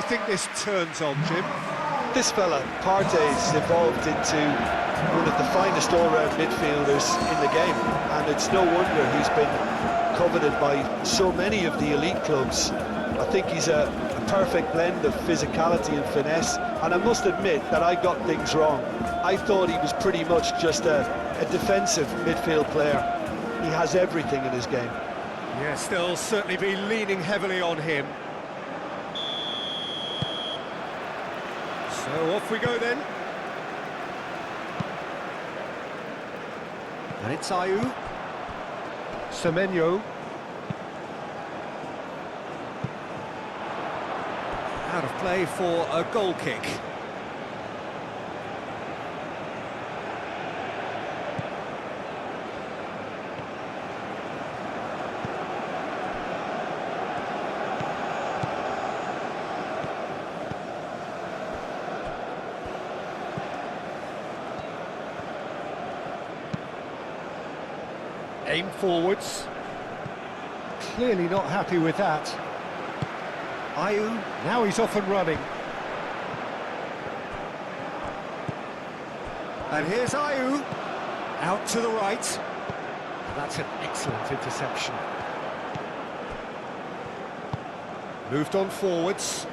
think this turns on, Jim? This fella, Partey's evolved into one of the finest all-round midfielders in the game, and it's no wonder he's been coveted by so many of the elite clubs. I think he's a perfect blend of physicality and finesse, and I must admit that I got things wrong. I thought he was pretty much just a defensive midfield player. He has everything in his game. Yeah, still certainly be leaning heavily on him. So off we go then. And it's Ayew. Semenyo. Out of play for a goal kick. Aim forwards. Clearly not happy with that. Ayew, now he's off and running. And here's Ayew, out to the right. That's an excellent interception. Moved on forwards.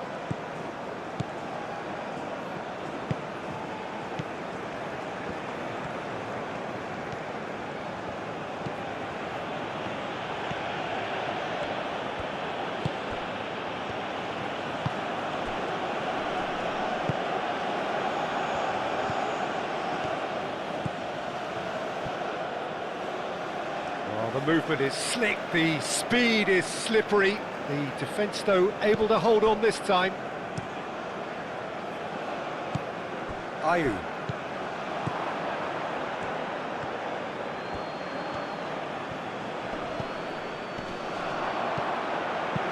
The movement is slick, the speed is slippery. The defence, though, able to hold on this time. Ayew.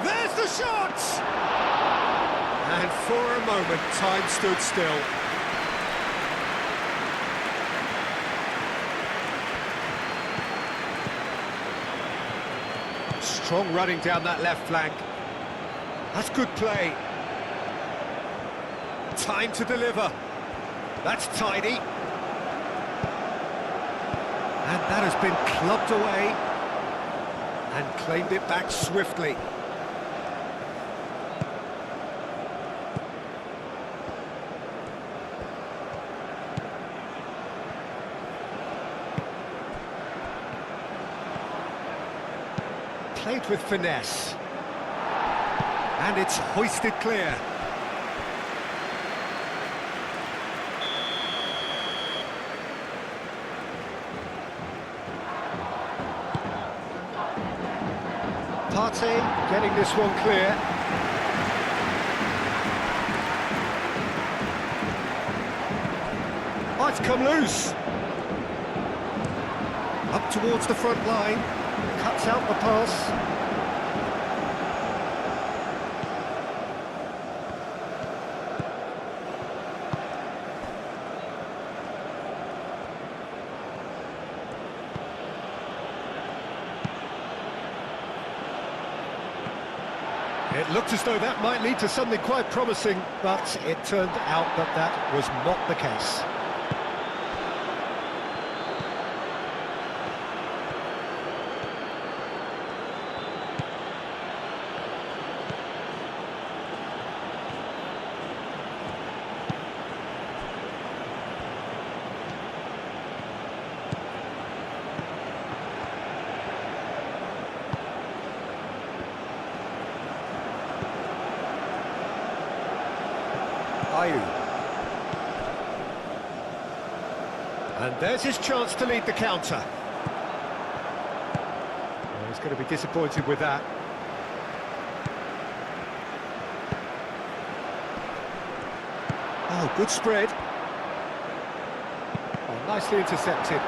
There's the shot! And for a moment, time stood still. Strong running down that left flank. That's good play. Time to deliver. That's tidy. And that has been clubbed away. And claimed it back swiftly. Played with finesse. And it's hoisted clear. Partey getting this one clear. Oh, it's come loose. Up towards the front line. Cuts out the pass. It looked as though that might lead to something quite promising, but it turned out that that was not the case. Ayew. And there's his chance to lead the counter. Well, he's going to be disappointed with that. Oh, good spread. Oh, nicely intercepted.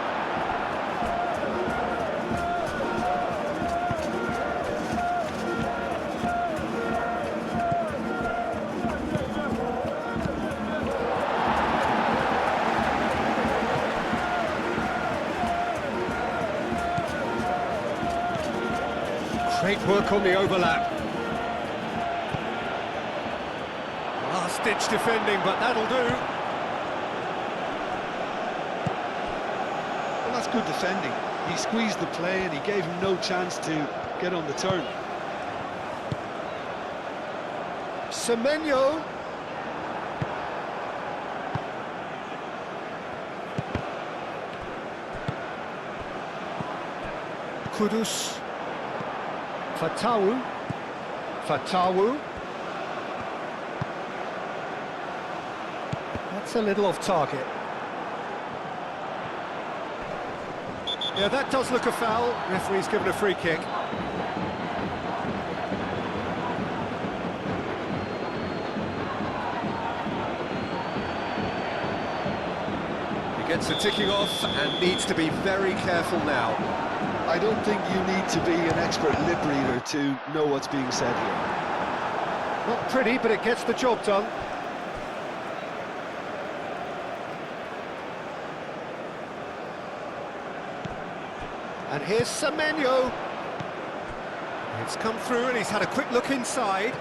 Great work on the overlap. last-ditch defending, but that'll do. Well, that's good defending. He squeezed the play and he gave him no chance to get on the turn. Semenyo. Kudus. Fatawu. That's a little off target. Yeah, that does look a foul. Referee's given a free kick. He gets the ticking off and needs to be very careful now. I don't think you need to be an expert lip reader to know what's being said here. Not pretty, but it gets the job done. And here's Semenyo. It's come through and he's had a quick look inside.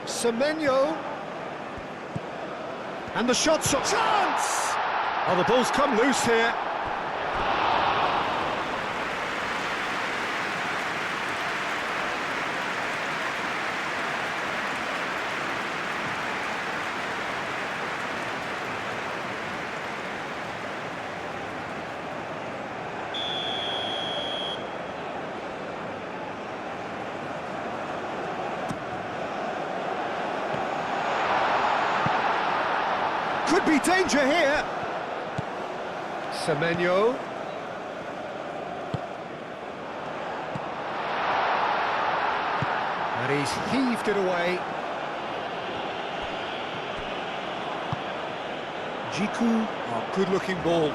Semenyo. And the shot's a chance! Oh, the ball's come loose here. Could be danger here. Semenyo. And he's heaved it away. Jiku, oh, good-looking ball.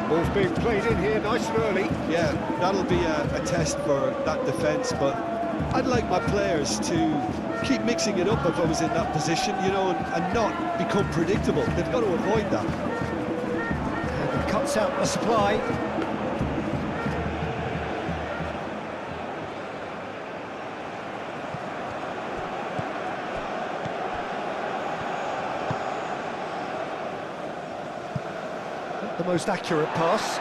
Ball's being played in here nice and early. Yeah, that'll be a test for that defence, but I'd like my players to keep mixing it up if I was in that position, you know, and not become predictable. They've got to avoid that. And he cuts out the supply. Not the most accurate pass.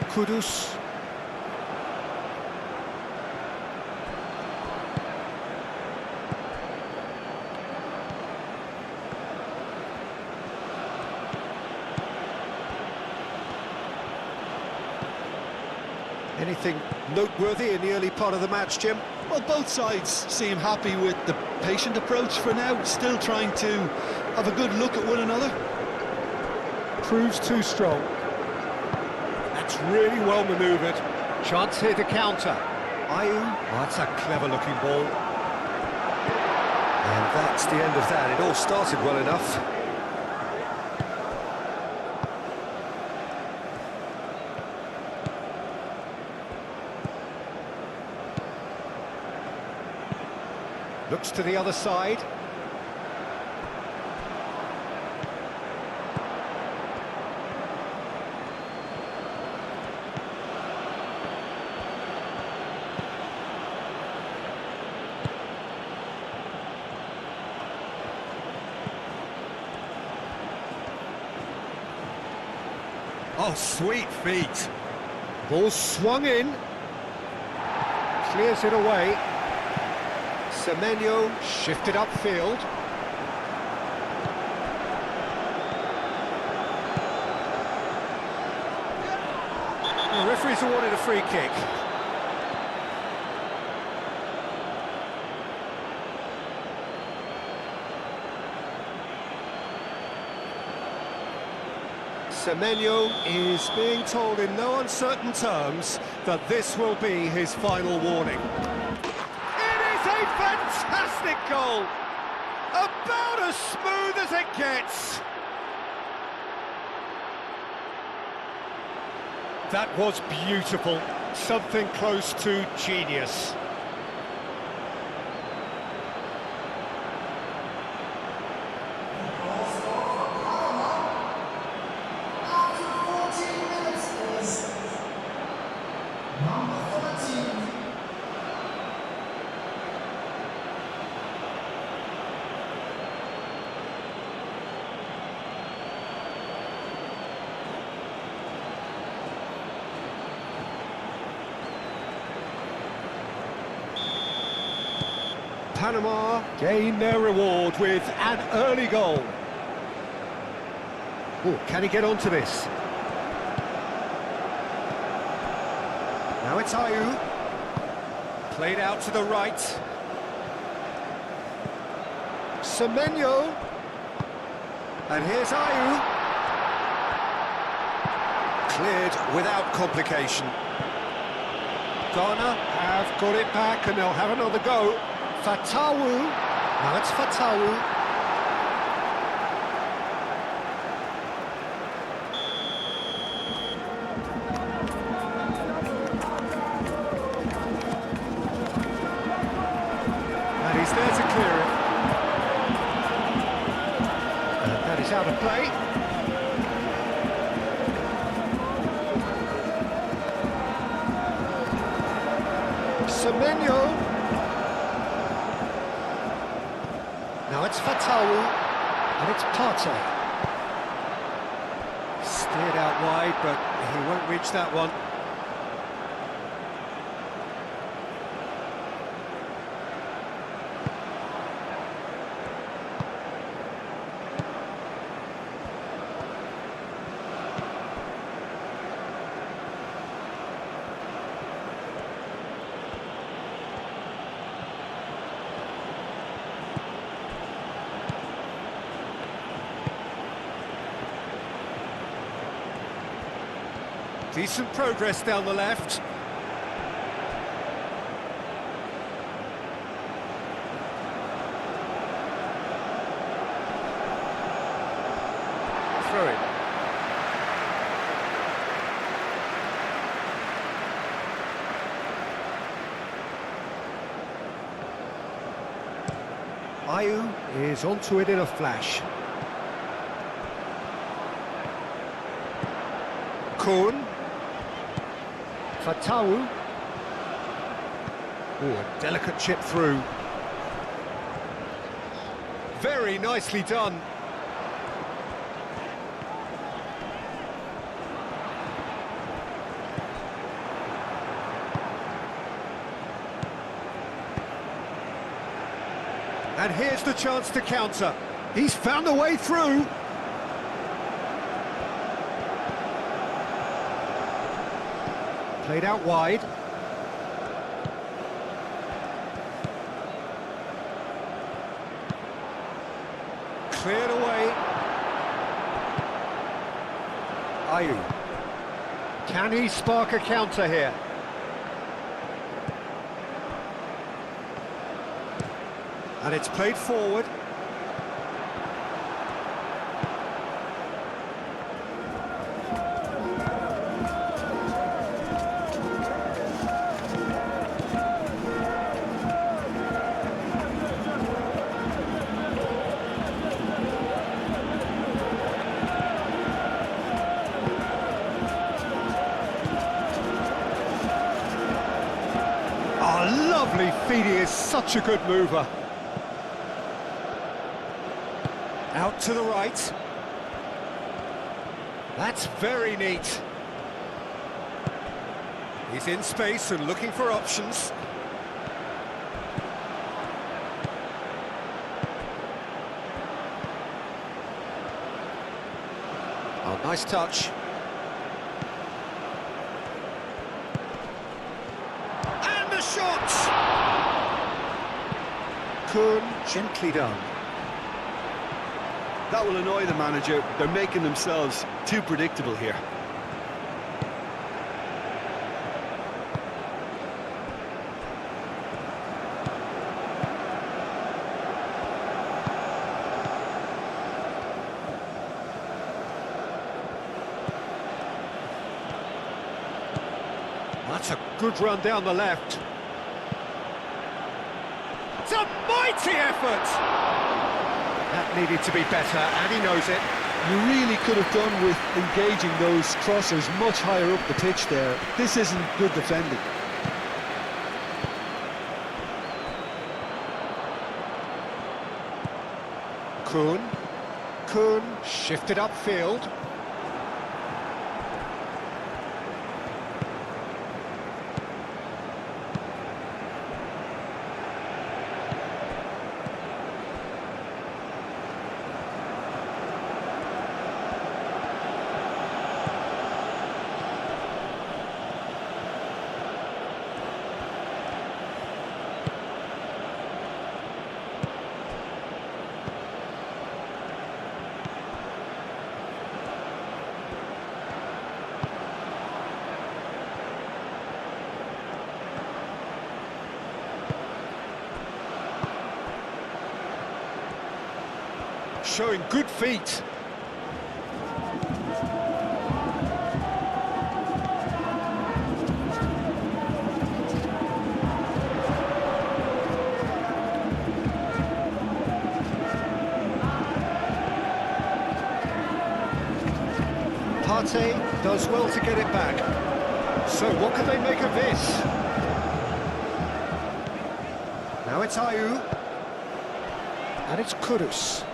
Kudus. Anything noteworthy in the early part of the match, Jim? Well, both sides seem happy with the patient approach for now, still trying to have a good look at one another. Proves too strong. That's really well manoeuvred. Chance here to counter. Ayu, oh, that's a clever-looking ball. And that's the end of that. It all started well enough. Looks to the other side. Oh, sweet feet. Ball swung in. Clears it away. Semenyo shifted upfield. The referee's awarded a free kick. Semenyo is being told in no uncertain terms that this will be his final warning. It is a fantastic goal! About as smooth as it gets! That was beautiful. Something close to genius. Panama gain their reward with an early goal. Oh, can he get onto this? Now it's Ayew. Played out to the right. Semenyo. And here's Ayew. Cleared without complication. Ghana have got it back and they'll have another go. Fatawu. Now it's Fatawu. And he's there to clear it. And that is out of play. Semenyo. Now it's Fatawu, and it's Partey. Steered out wide, but he won't reach that one. Decent progress down the left. Throw it. Ayew is onto it in a flash. Kuhn. Fatawu. Oh, a delicate chip through. Very nicely done. And here's the chance to counter. He's found a way through. Played out wide. Cleared away. Ayew. Can he spark a counter here? And it's played forward. Lovely feet, he is such a good mover. Out to the right. That's very neat. He's in space and looking for options. Oh, nice touch. Shot! Kuhn, gently done. That will annoy the manager. They're making themselves too predictable here. That's a good run down the left. It's a mighty effort! That needed to be better, and he knows it. You really could have done with engaging those crossers much higher up the pitch there. This isn't good defending. Kuhn shifted upfield. showing good feet. Partey does well to get it back. So what can they make of this? Now it's Ayew. And it's Kudus.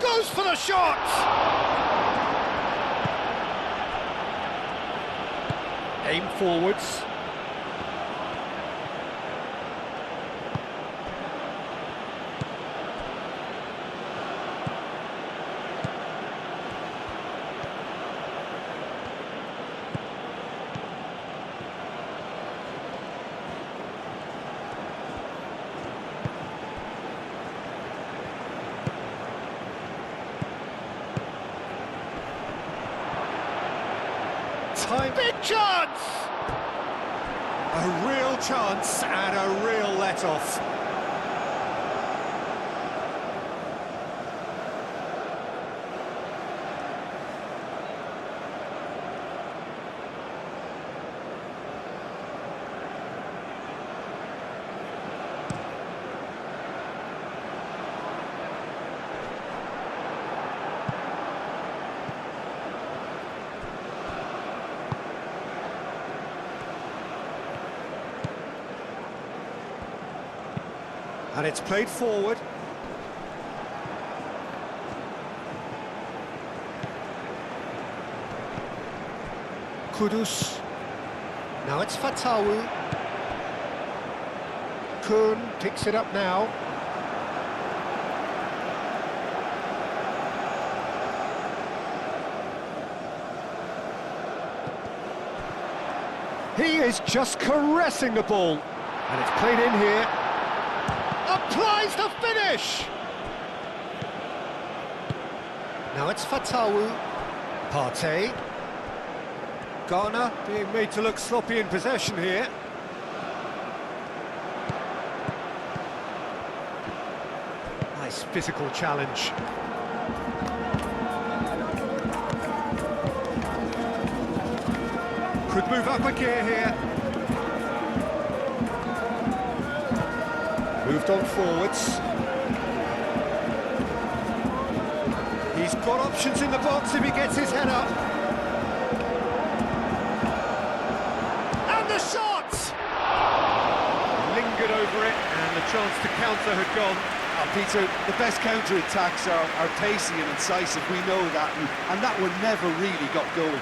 Goes for the shot! Aim forwards. Time. Big chance! A real chance and a real let-off. And it's played forward. Kudus. Now it's Fatawu. Kun picks it up now. He is just caressing the ball. And it's played in here. Applies the finish! Now it's Fatawu. Partey. Ghana being made to look sloppy in possession here. Nice physical challenge. Could move up a gear here. Moved on forwards. He's got options in the box if he gets his head up. And the shot! Lingered over it, and the chance to counter had gone. Peter, the best counter-attacks are pacey and incisive, we know that, and that one never really got going.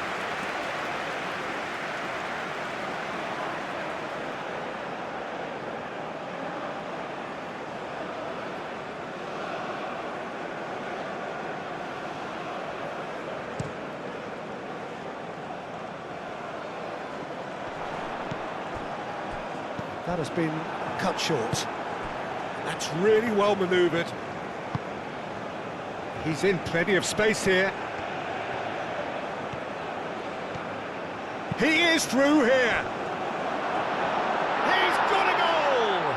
That has been cut short. That's really well manoeuvred. He's in plenty of space here. He is through here. He's got a goal!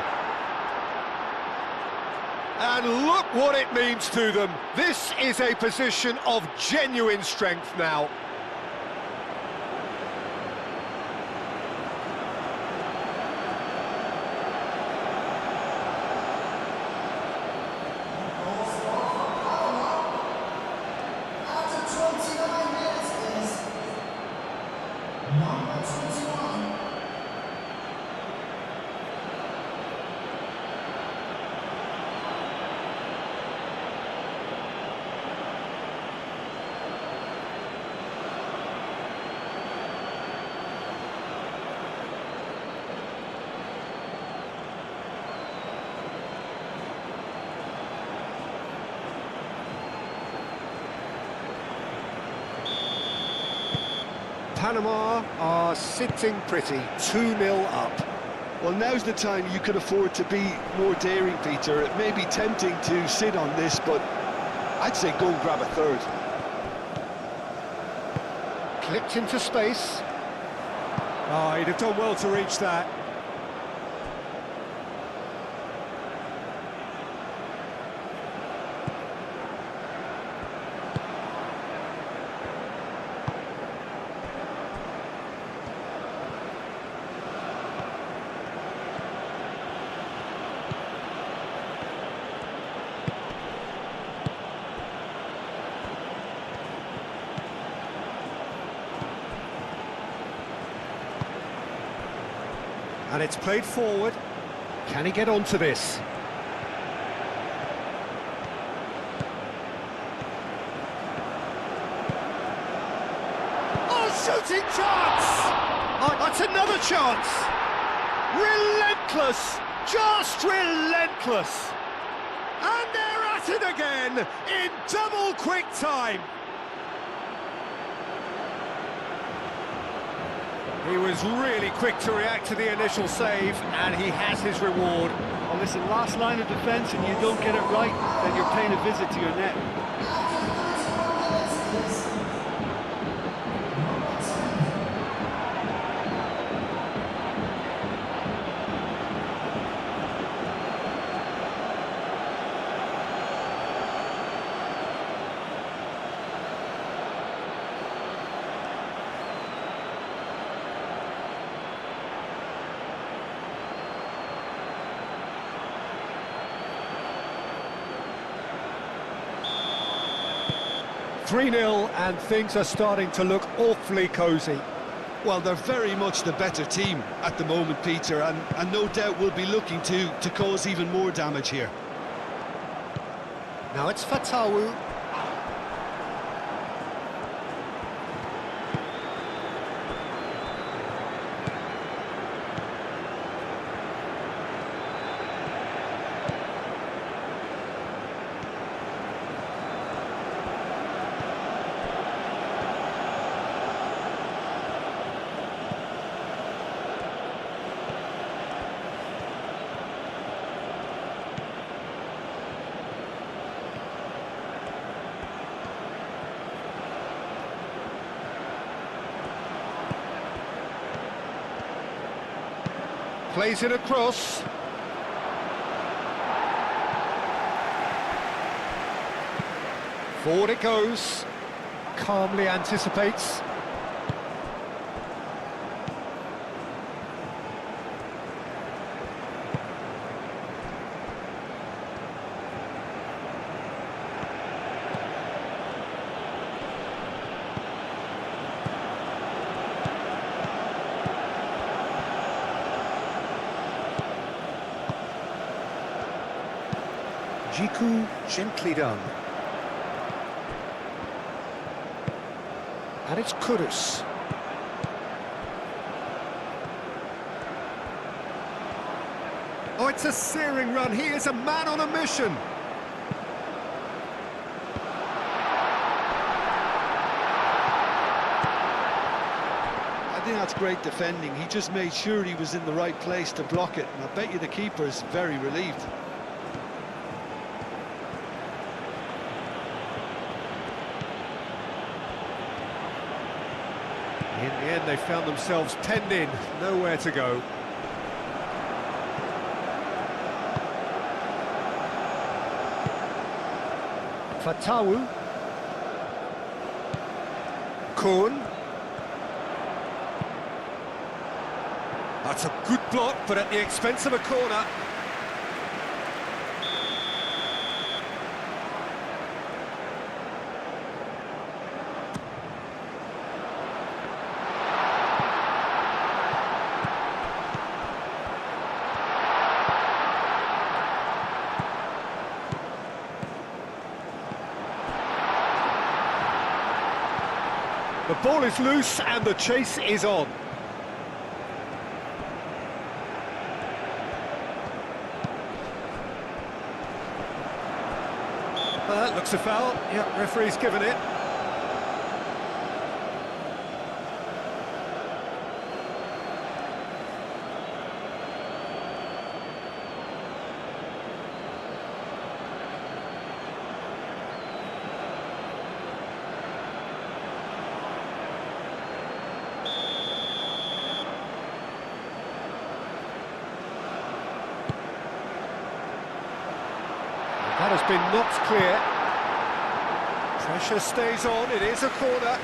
And look what it means to them. This is a position of genuine strength now. Panama are sitting pretty, 2-0 up. Well, now's the time you can afford to be more daring, Peter. It may be tempting to sit on this, but I'd say go and grab a third. Clipped into space. Oh, he'd have done well to reach that. And it's played forward. Can he get onto this? Oh, shooting chance! Oh, that's another chance! Relentless! Just relentless! And they're at it again in double quick time! He was really quick to react to the initial save, and he has his reward. Well, listen, last line of defence and you don't get it right, then you're paying a visit to your net. 3-0, and things are starting to look awfully cosy. Well, they're very much the better team at the moment, Peter, and no doubt will be looking to cause even more damage here. Now it's Fatawu. Plays it across. Forward it goes. Calmly anticipates. Jiku, gently done. And it's Kudus. Oh, it's a searing run. He is a man on a mission. I think that's great defending. He just made sure he was in the right place to block it, and I bet you the keeper's very relieved. In the end, they found themselves penned in, nowhere to go. Fatawu. Kuhn. That's a good block, but at the expense of a corner. The ball is loose and the chase is on. That looks a foul. Yeah, referee's given it. That has been knocked clear. Pressure stays on, it is a corner.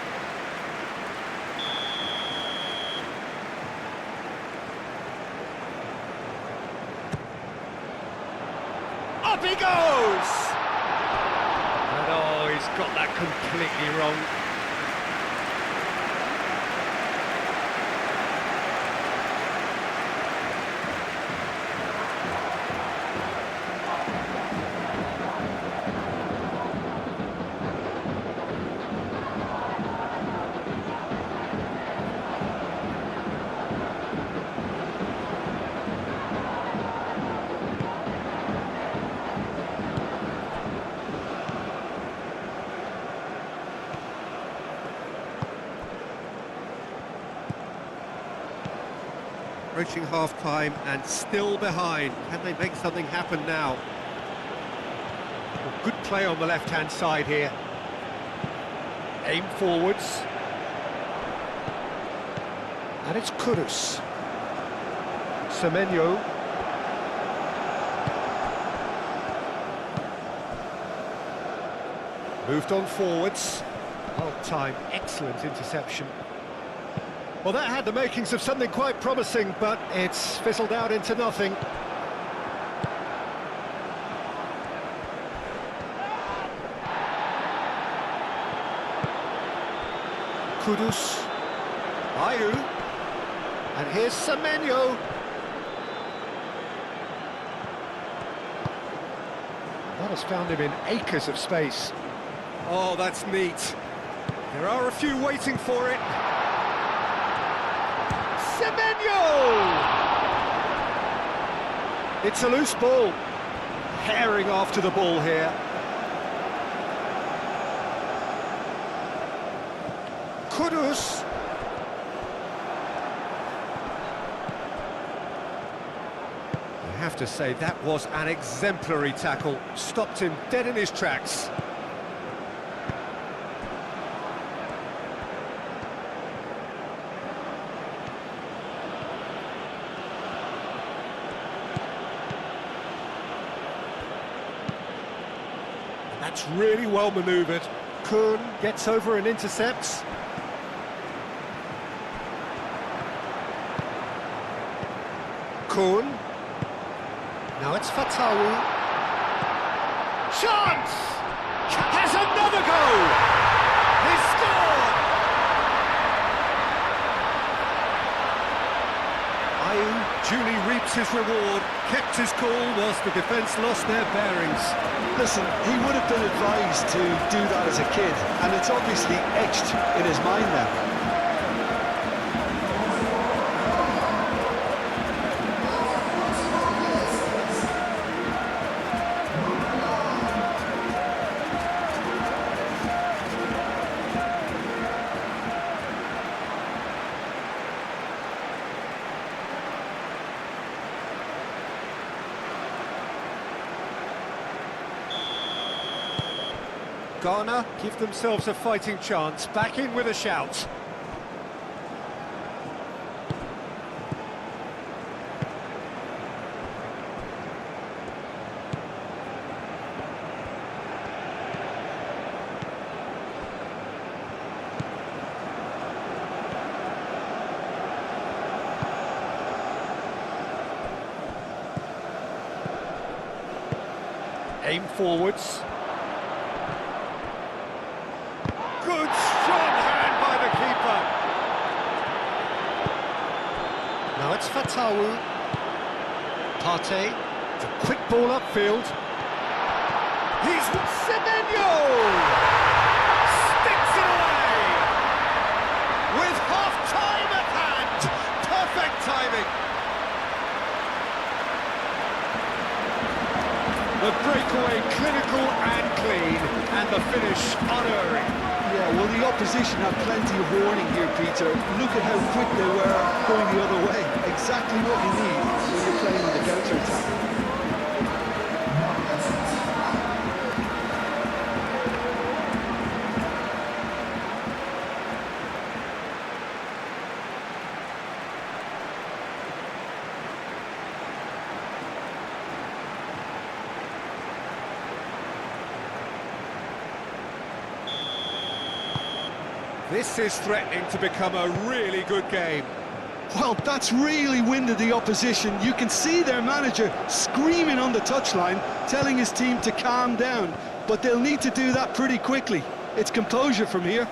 Up he goes! And oh, he's got that completely wrong. Approaching half-time and still behind. Can they make something happen now? Well, good play on the left-hand side here. Aim forwards. And it's Kudus. Semenyo. Moved on forwards. Well time, excellent interception. Well, that had the makings of something quite promising, but it's fizzled out into nothing. Kudus. Ayu. And here's Semenyo. That has found him in acres of space. Oh, that's neat. There are a few waiting for it. Semenyo! It's a loose ball. Herring after the ball here. Kudus. I have to say, that was an exemplary tackle. Stopped him dead in his tracks. That's really well manoeuvred. Kuhn gets over and intercepts. Kuhn. Now it's Fatawu. Chance! Has another goal! He's scored! Ayu duly reaps his reward, kept his cool whilst the defence lost their bearings. Listen, he would have been advised to do that as a kid, and it's obviously etched in his mind now. Ghana give themselves a fighting chance, back in with a shout. Aim forwards. Good strong hand by the keeper. Now it's Fatawu. Partey, the quick ball upfield. He's Semenyo! Sticks it away! With half-time at hand. Perfect timing. The breakaway clinical and clean, and the finish unerring. Yeah, well, the opposition had plenty of warning here, Peter. Look at how quick they were going the other way. Exactly what you need when you're playing with the counter-attack. This is threatening to become a really good game. Well, that's really winded the opposition. You can see their manager screaming on the touchline, telling his team to calm down. But they'll need to do that pretty quickly. It's composure from here.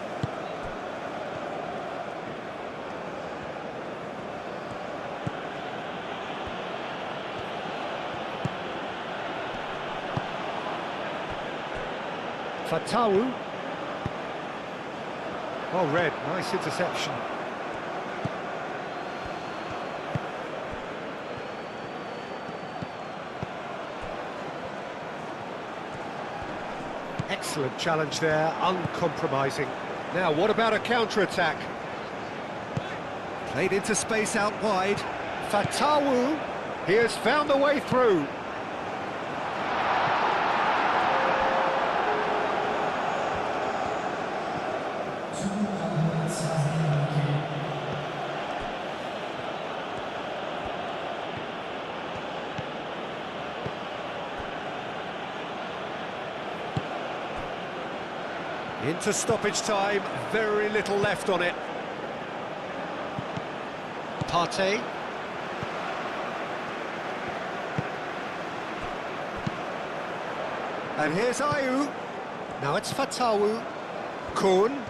Fatawu. Oh, Red, nice interception. Excellent challenge there, uncompromising. Now, what about a counter-attack? Played into space out wide. Fatawu, he has found a way through. Into stoppage time, very little left on it. Partey. And here's Ayew. Now it's Fatawu. Kun.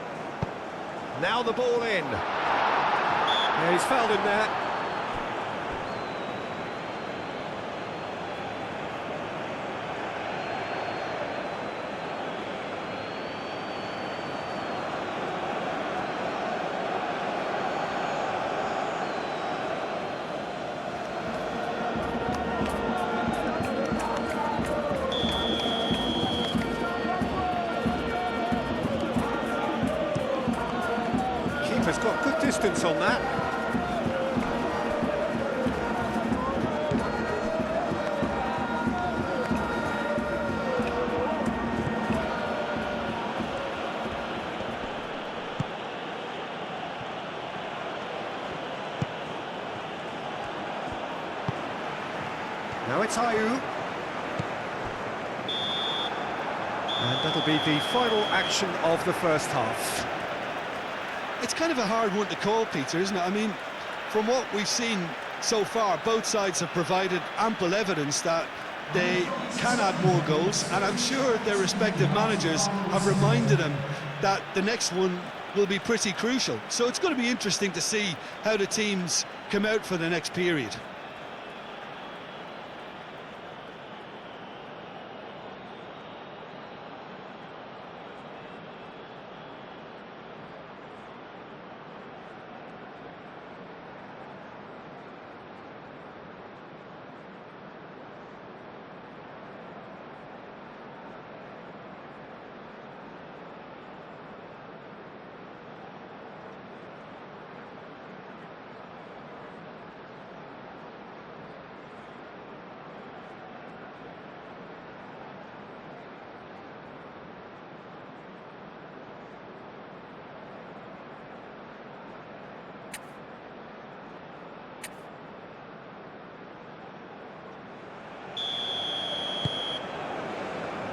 Now the ball in. Yeah, he's fouled him there. Keeper's got good distance on that. Now it's Ayew. And that'll be the final action of the first half. It's kind of a hard one to call, Peter, isn't it? I mean, from what we've seen so far, both sides have provided ample evidence that they can add more goals, and I'm sure their respective managers have reminded them that the next one will be pretty crucial. So it's going to be interesting to see how the teams come out for the next period.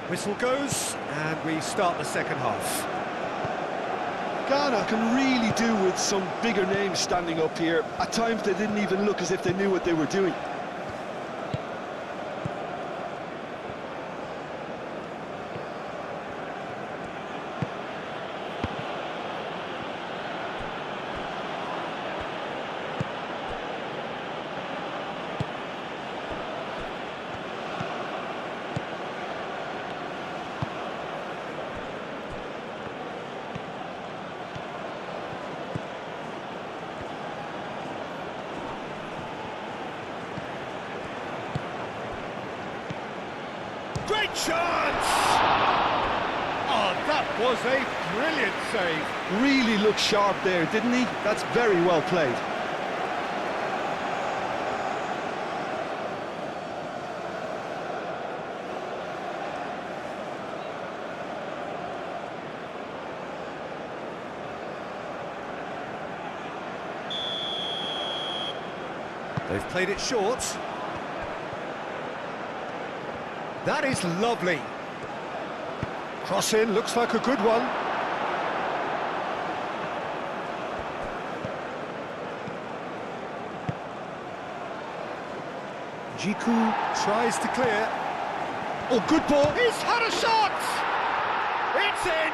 Whistle goes, and we start the second half. Ghana can really do with some bigger names standing up here. At times they didn't even look as if they knew what they were doing. Great chance! Oh, that was a brilliant save. Really looked sharp there, didn't he? That's very well played. They've played it short. That is lovely. Cross in, looks like a good one. Jiku tries to clear. Oh, good ball. He's had a shot! It's in!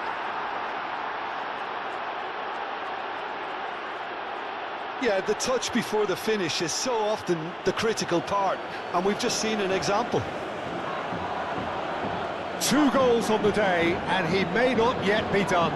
Yeah, the touch before the finish is so often the critical part, and we've just seen an example. 2 goals on the day, and he may not yet be done.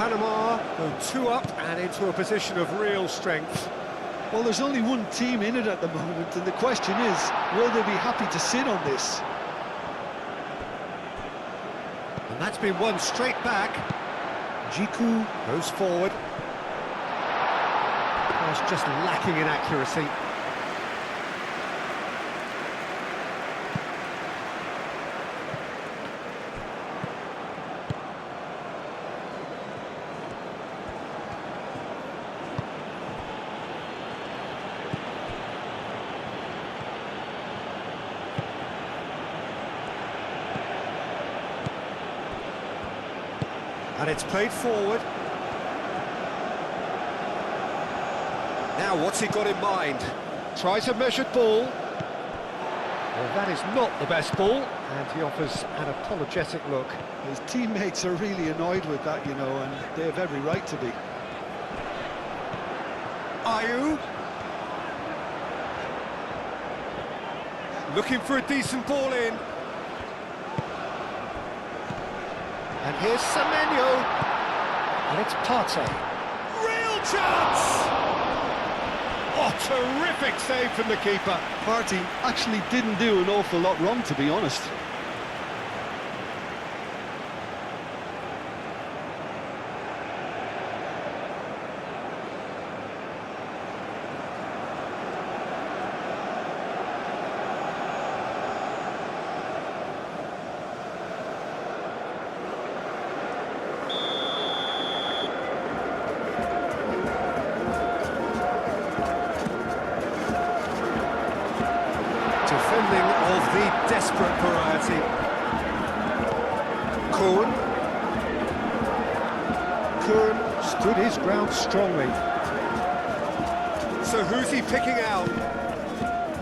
Panama go 2 up and into a position of real strength. Well, there's only one team in it at the moment, and the question is, will they be happy to sit on this? And that's been won straight back. Jiku goes forward. Pass just lacking in accuracy. And it's played forward. Now, what's he got in mind? Tries a measured ball. Well, that is not the best ball, and he offers an apologetic look. His teammates are really annoyed with that, you know, and they have every right to be. Ayew. Looking for a decent ball in. And here's Semenyo. And it's Partey. Real chance! Oh, terrific save from the keeper. Partey actually didn't do an awful lot wrong, to be honest. Defending of the desperate variety. Kuhn stood his ground strongly. So who's he picking out?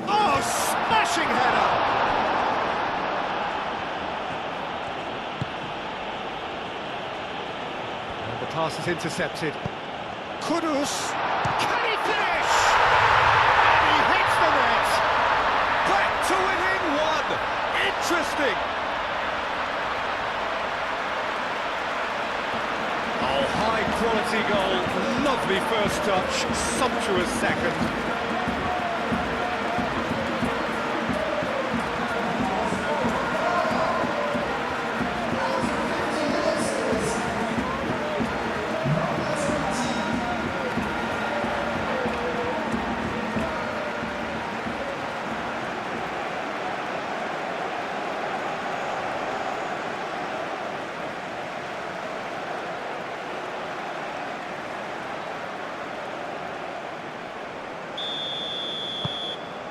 Oh, smashing header! And the pass is intercepted. Kudus, can he finish? And he hits the net! Back to within one! Interesting! Oh, high-quality goal. Lovely first touch, sumptuous second.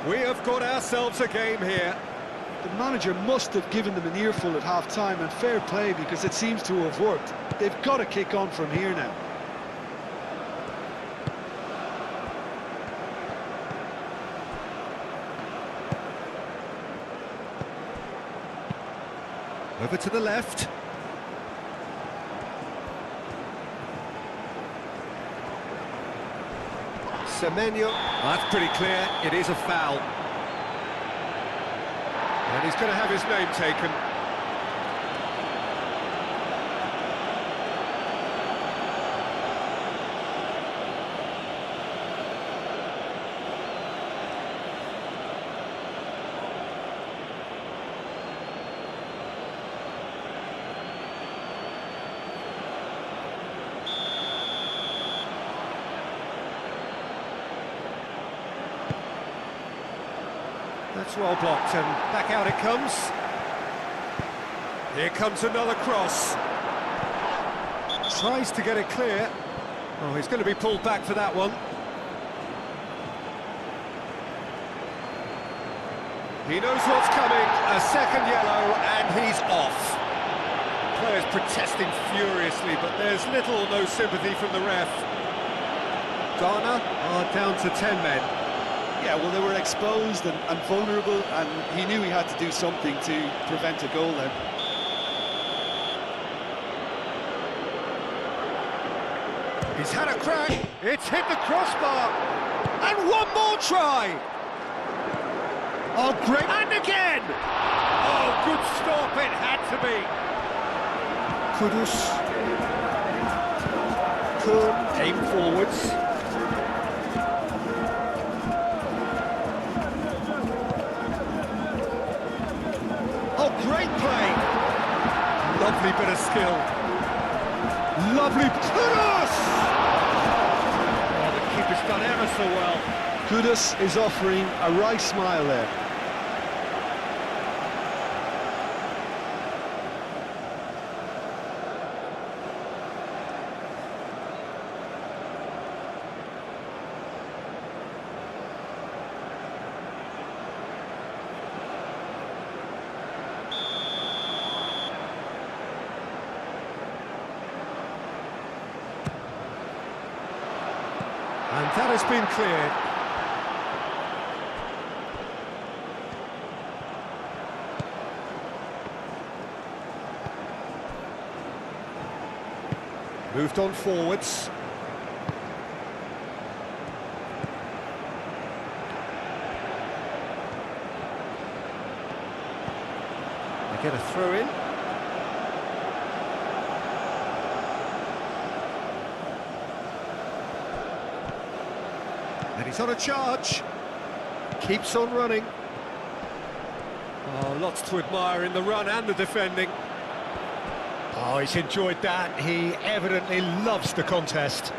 We have got ourselves a game here. The manager must have given them an earful at half-time, and fair play, because it seems to have worked. They've got to kick on from here now. Over to the left. Semenyo. That's pretty clear. It is a foul. And he's going to have his name taken. That's well blocked, and back out it comes. Here comes another cross. Tries to get it clear. Oh, he's going to be pulled back for that one. He knows what's coming. A second yellow, and he's off. Players protesting furiously, but there's little or no sympathy from the ref. Ghana are down to 10 men. Yeah, well, they were exposed and vulnerable, and he knew he had to do something to prevent a goal then. He's had a crack, it's hit the crossbar, and one more try! Oh, great, and again! Oh, good stop, it had to be! Kudus. Could aim forwards. Oh, great play! Lovely bit of skill. Lovely... Kudus! Oh, the keeper's done ever so well. Kudus is offering a right smile there. And that has been cleared. Moved on forwards. They get a throw in. And he's on a charge. Keeps on running. Oh, lots to admire in the run and the defending. Oh, he's enjoyed that. He evidently loves the contest.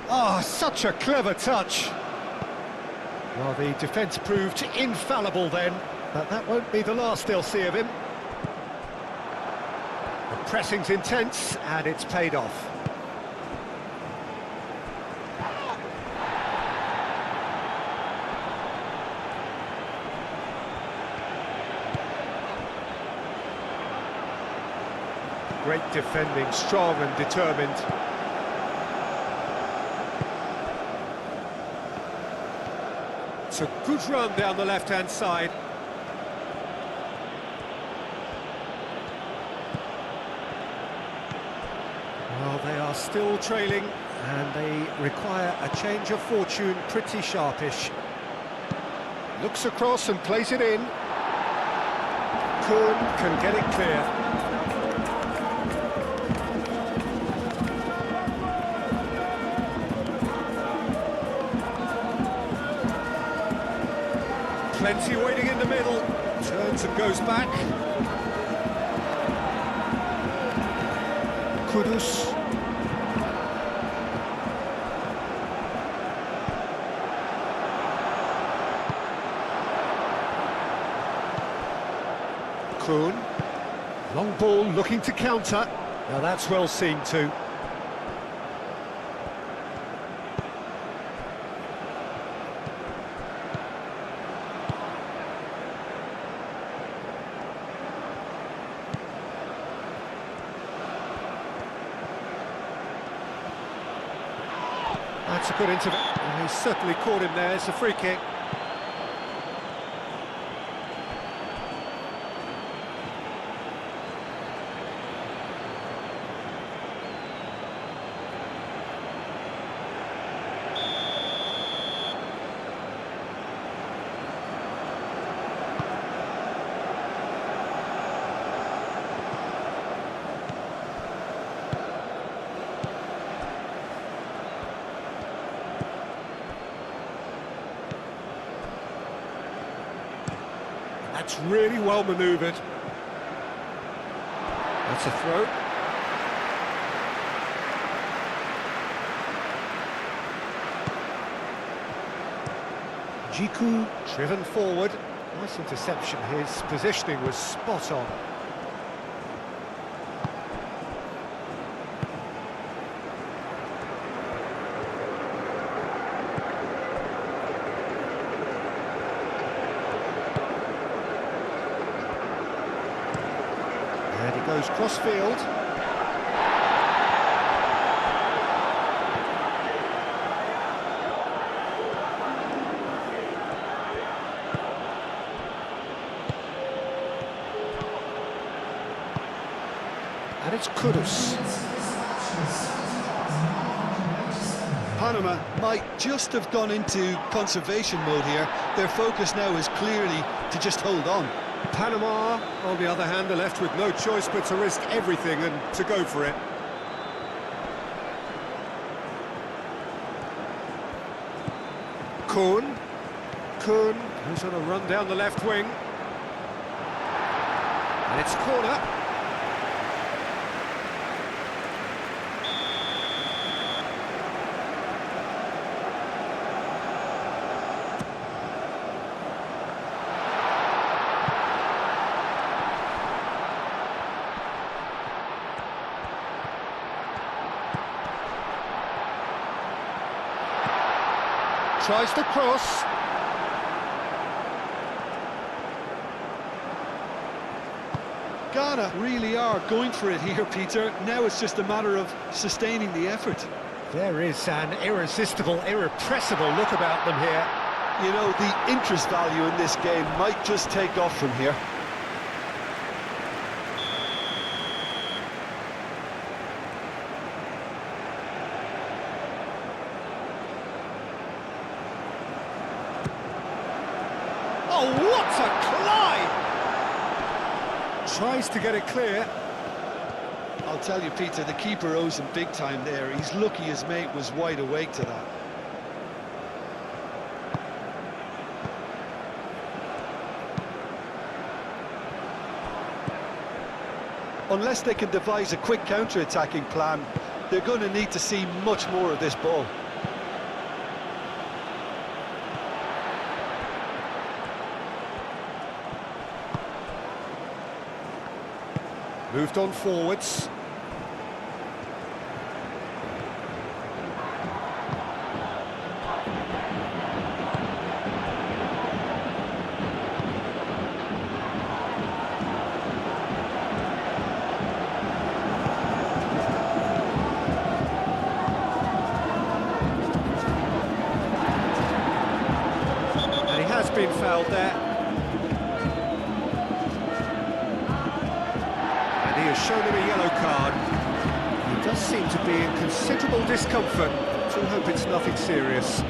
Oh, such a clever touch. Well, the defence proved infallible then, but that won't be the last they'll see of him. The pressing's intense, and it's paid off. Great defending, strong and determined. It's a good run down the left-hand side. Well, they are still trailing, and they require a change of fortune pretty sharpish. Looks across and plays it in. Kuhn can get it clear. Plenty waiting in the middle, turns and goes back. Kudus. Kuhn. Long ball looking to counter. Now that's well seen too. That's a good intervention. He's certainly caught him there. It's a free kick. That's really well manoeuvred. That's a throw. Jiku driven forward. Nice interception. His positioning was spot on. And he goes cross-field. And it's Kudus. Panama might just have gone into conservation mode here. Their focus now is clearly to just hold on. Panama, on the other hand, are left with no choice but to risk everything and to go for it. Kuhn. Kuhn goes on a run down the left wing. And it's corner. Tries to cross. Ghana really are going for it here, Peter. Now it's just a matter of sustaining the effort. There is an irresistible, irrepressible look about them here. You know, the interest value in this game might just take off from here. Oh, what a climb! Tries to get it clear. I'll tell you, Peter, the keeper owes him big time there. He's lucky his mate was wide awake to that. Unless they can devise a quick counter-attacking plan, they're going to need to see much more of this ball. Moved on forwards. And he has been fouled there. He has shown him a yellow card. He does seem to be in considerable discomfort. So hope it's nothing serious.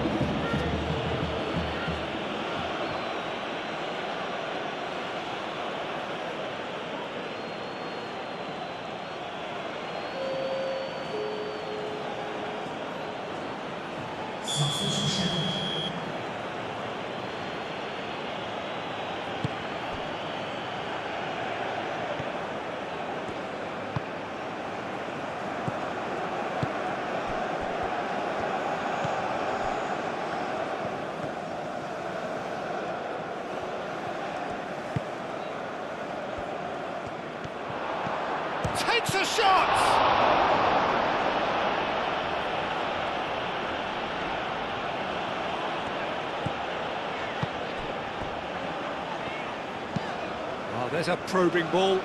Takes a shot! Oh, there's a probing ball.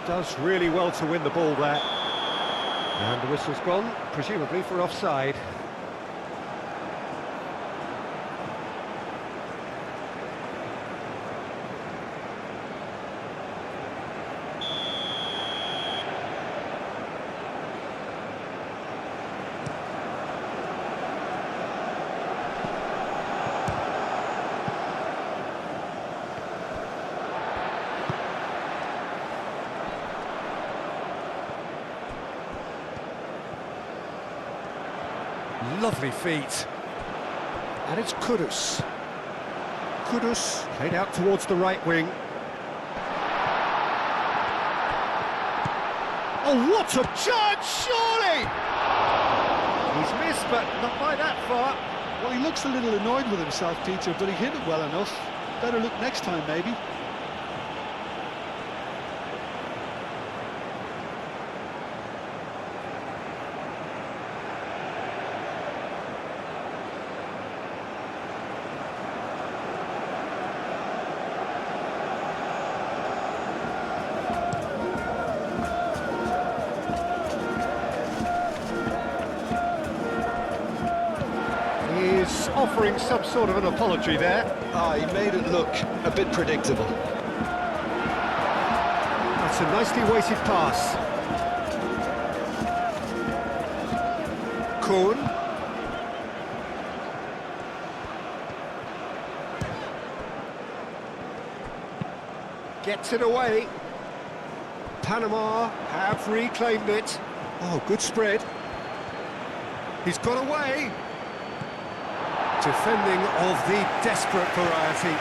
Does really well to win the ball there. And the whistle's gone, presumably for offside. Lovely feet. And it's Kudus. Kudus played out towards the right wing. Oh, what a chance, surely! He's missed, but not by that far. Well, he looks a little annoyed with himself, Peter, but he hit it well enough. Better look next time, maybe. He's offering some sort of an apology there. He made it look a bit predictable. That's a nicely weighted pass. Kuhn. Gets it away. Panama have reclaimed it. Oh, good spread. He's got away. Defending of the desperate variety.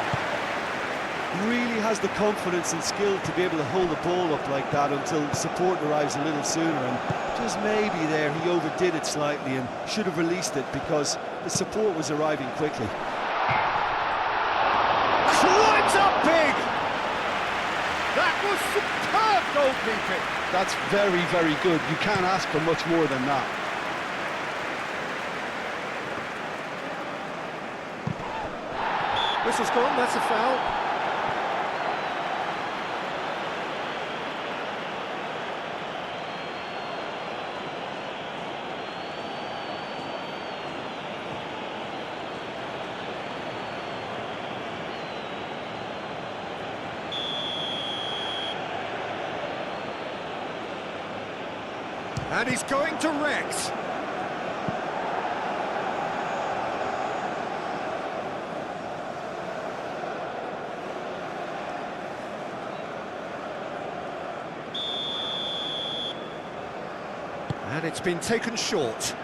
Really has the confidence and skill to be able to hold the ball up like that until support arrives a little sooner, and just maybe there he overdid it slightly and should have released it because the support was arriving quickly. Climbs up big! That was superb goalkeeping! That's very, very good. You can't ask for much more than that. Whistle's gone, that's a foul. And he's going direct. And it's been taken short.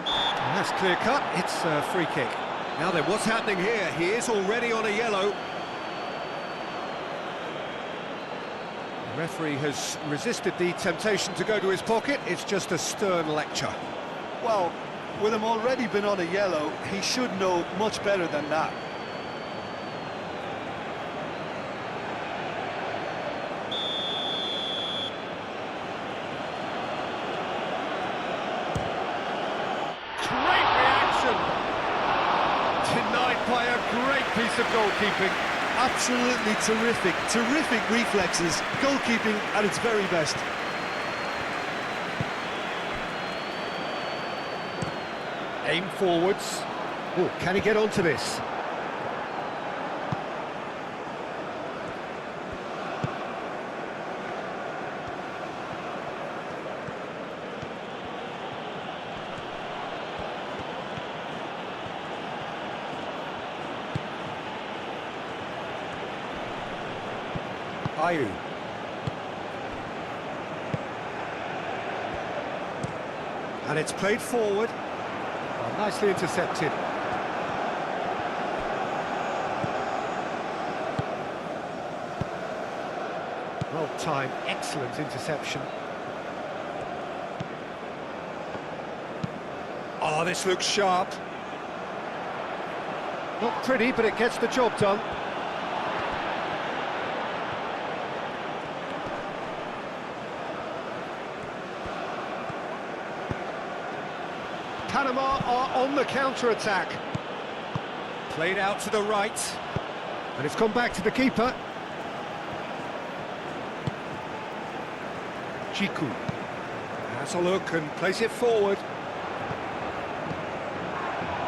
And that's clear cut, it's a free kick. Now then, what's happening here? He is already on a yellow. The referee has resisted the temptation to go to his pocket. It's just a stern lecture. Well, with him already been on a yellow, he should know much better than that. Great reaction! Denied by a great piece of goalkeeping. Absolutely terrific, terrific reflexes, goalkeeping at its very best. Aim forwards. Oh, can he get onto this? Ayu. And it's played forward. Oh, nicely intercepted. Well timed, excellent interception. Oh, this looks sharp. Not pretty, but it gets the job done. Panama are on the counter-attack. Played out to the right. And it's gone back to the keeper. Chiku has a look and plays it forward.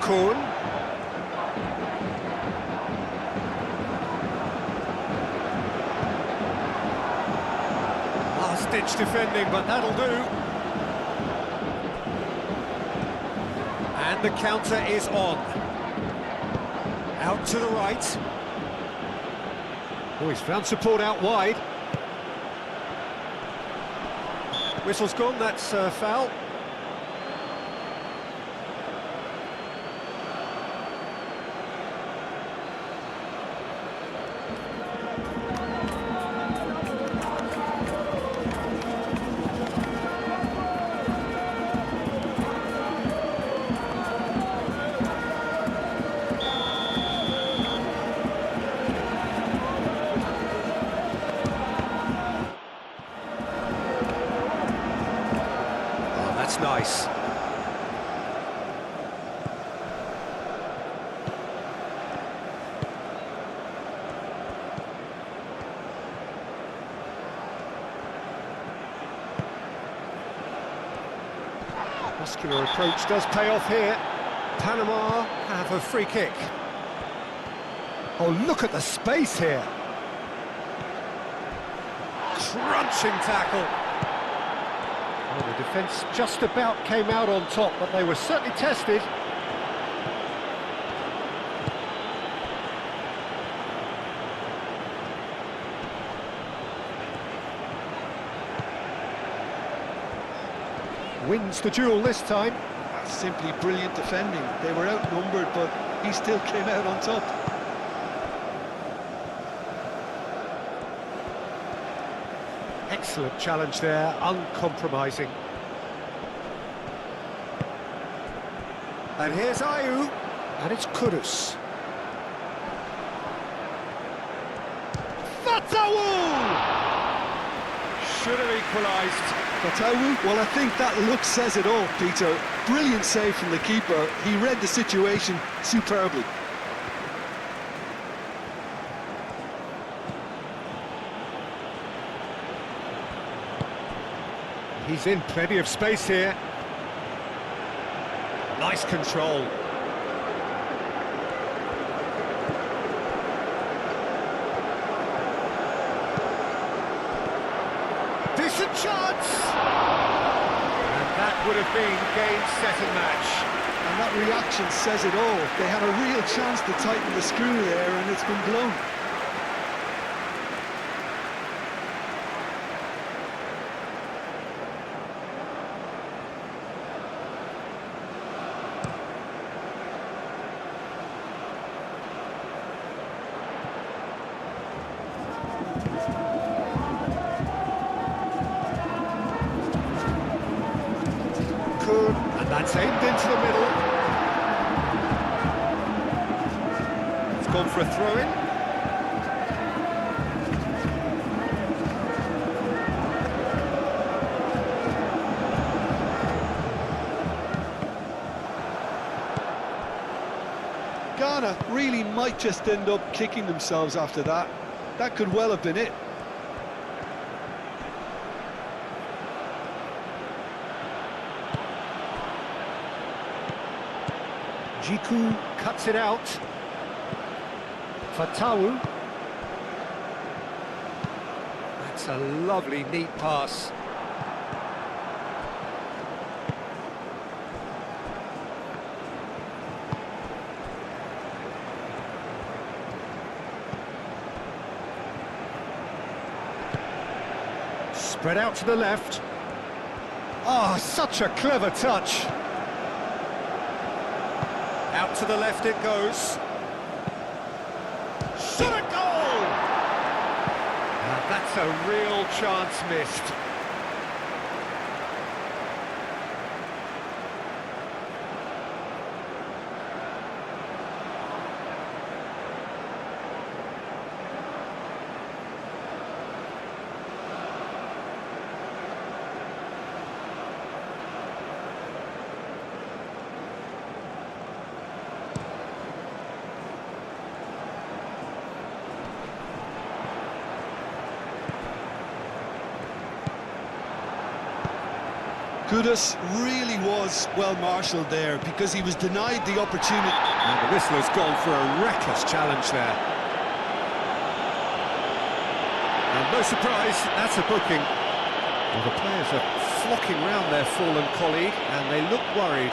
Kun. Last-ditch defending, but that'll do. And the counter is on. Out to the right. Oh, he's found support out wide. Whistle's gone, that's foul. That's nice. Muscular approach does pay off here. Panama have a free kick. Oh, look at the space here. Crunching tackle. Well, the defence just about came out on top, but they were certainly tested. Wins the duel this time. That's simply brilliant defending. They were outnumbered, but he still came out on top. Excellent challenge there, uncompromising. And here's Ayew, and it's Kudus. Fatawu! Should have equalised. Fatawu, well, I think that look says it all, Peter. Brilliant save from the keeper. He read the situation superbly. He's in plenty of space here. Nice control. Decent chance! And that would have been game, set and match. And that reaction says it all. They had a real chance to tighten the screw there, and it's been blown. And that's aimed into the middle. It's gone for a throw-in. Ghana really might just end up kicking themselves after that. That could well have been it. Jiku cuts it out. Fatawu. That's a lovely, neat pass. Spread out to the left. Oh, such a clever touch. Out to the left it goes. Shot a goal! Now that's a real chance missed. Kudus really was well marshalled there because he was denied the opportunity. And the whistler's gone for a reckless challenge there. And no surprise, that's a booking. Well, the players are flocking round their fallen colleague and they look worried.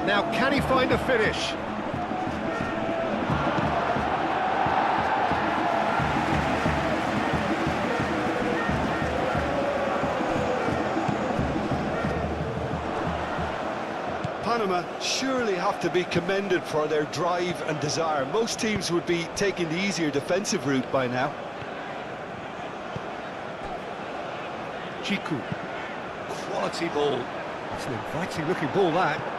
Now, can he find a finish? Panama surely have to be commended for their drive and desire. Most teams would be taking the easier defensive route by now. Jiku. Quality ball. It's an inviting looking ball, that.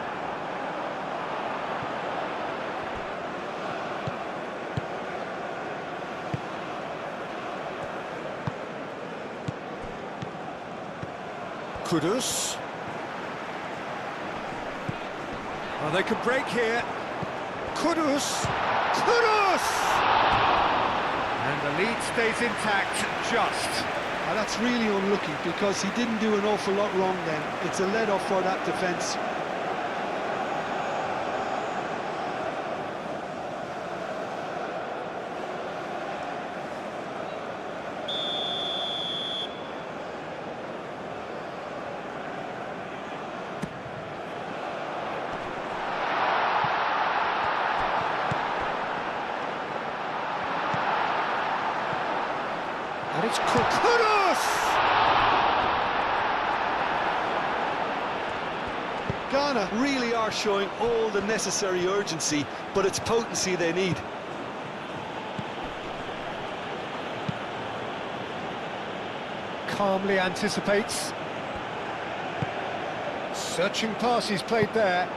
Kudus. Oh, they could break here. Kudus! Kudus! And the lead stays intact, just. That's really unlucky because he didn't do an awful lot wrong then. It's a let-off for that defence. And it's Kudos! Ghana really are showing all the necessary urgency, but it's potency they need. Calmly anticipates. Searching pass he's played there.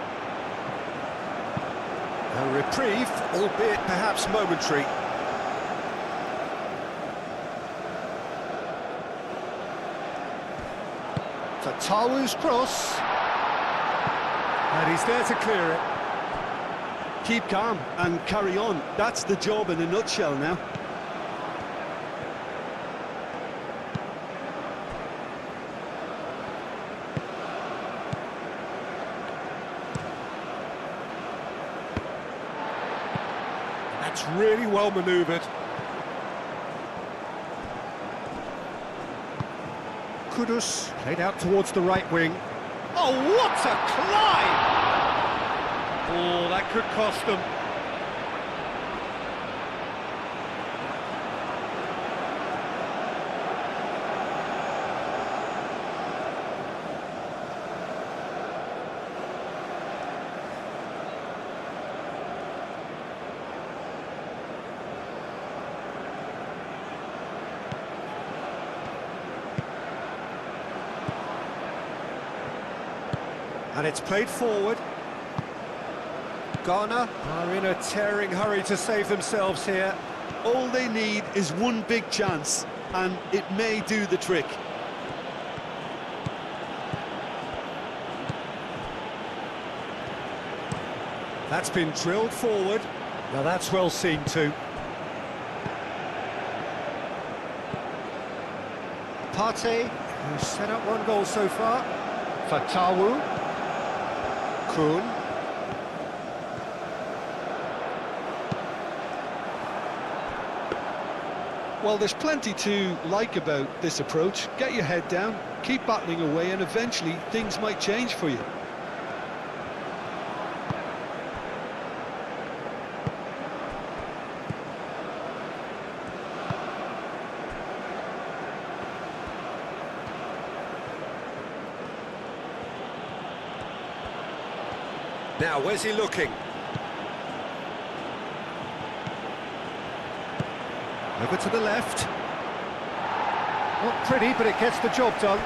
A reprieve, albeit perhaps momentary. To Tawu's cross. And he's there to clear it. Keep calm and carry on. That's the job in a nutshell now. That's really well manoeuvred. Kudus played out towards the right wing. Oh, what a climb! Oh, that could cost them. And it's played forward. Ghana are in a tearing hurry to save themselves here. All they need is one big chance, and it may do the trick. That's been drilled forward. Now that's well seen too. Partey, who's set up one goal so far. Fatawu. Kuhn. Well, there's plenty to like about this approach. Get your head down, keep battling away, and eventually things might change for you. Now, where's he looking? Over to the left. Not pretty, but it gets the job done.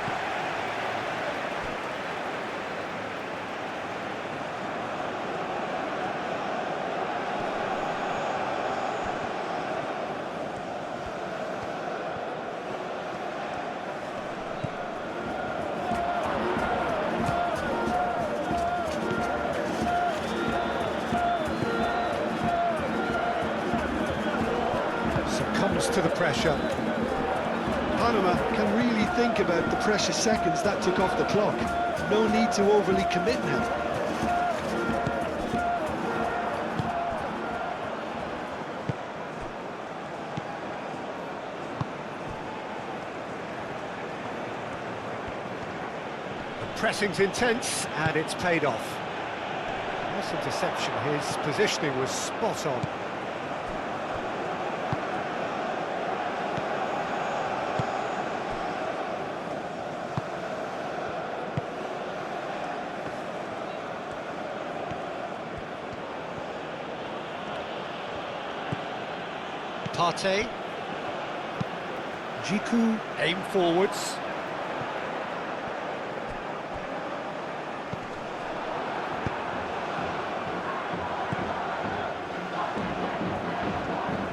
Succumbs to the pressure. Panama can really think about the precious seconds that took off the clock. No need to overly commit now. Pressing's intense, and it's paid off. Nice interception, his positioning was spot on. Partey. Jiku, aim forwards.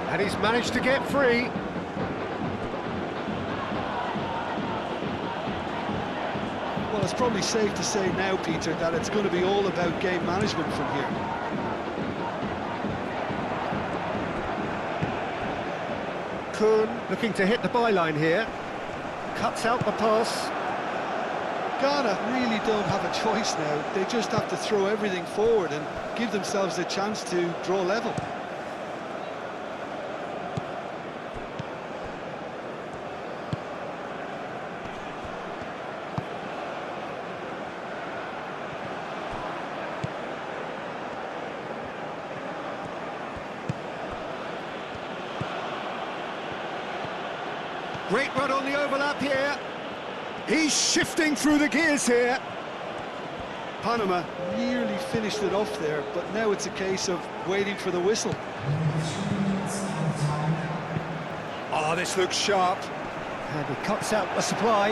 And he's managed to get free. Well, it's probably safe to say now, Peter, that it's going to be all about game management from here. Kuhn looking to hit the byline here. Cuts out the pass. Ghana really don't have a choice now. They just have to throw everything forward and give themselves a chance to draw level. Great run on the overlap here. He's shifting through the gears here. Panama nearly finished it off there, but now it's a case of waiting for the whistle. Oh, this looks sharp. And he cuts out the supply.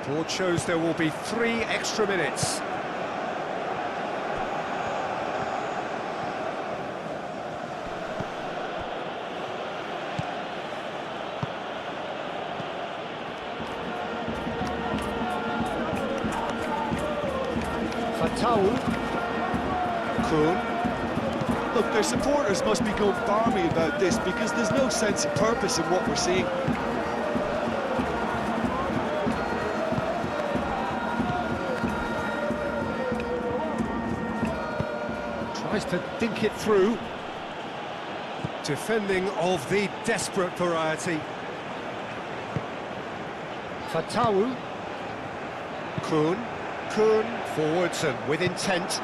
Board shows there will be 3 extra minutes. Kuhn. Look, their supporters must be going barmy about this because there's no sense of purpose in what we're seeing. Tries to dink it through. Defending of the desperate variety. Fatawu. Kuhn forwards and with intent.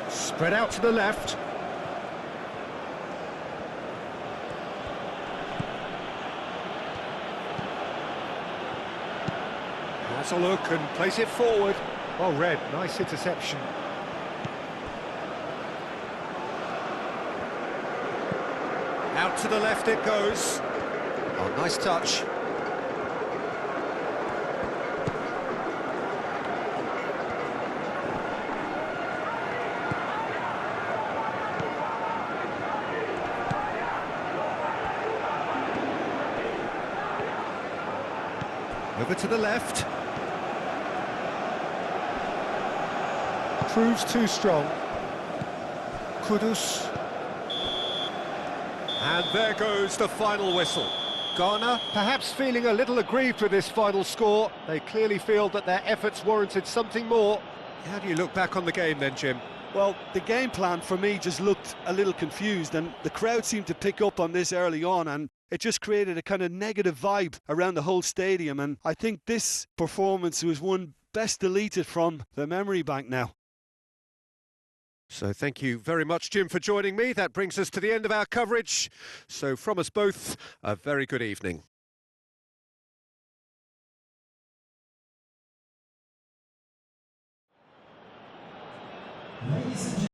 Spread out to the left. Has a look and plays it forward. Well read, nice interception. Out to the left it goes. Oh, nice touch. Over to the left. Proves too strong. Kudus. And there goes the final whistle. Ghana perhaps feeling a little aggrieved with this final score. They clearly feel that their efforts warranted something more. How do you look back on the game then, Jim? Well, the game plan for me just looked a little confused, and the crowd seemed to pick up on this early on, and it just created a kind of negative vibe around the whole stadium, and I think this performance was one best deleted from the memory bank now. So thank you very much, Jim, for joining me. That brings us to the end of our coverage. So from us both, a very good evening.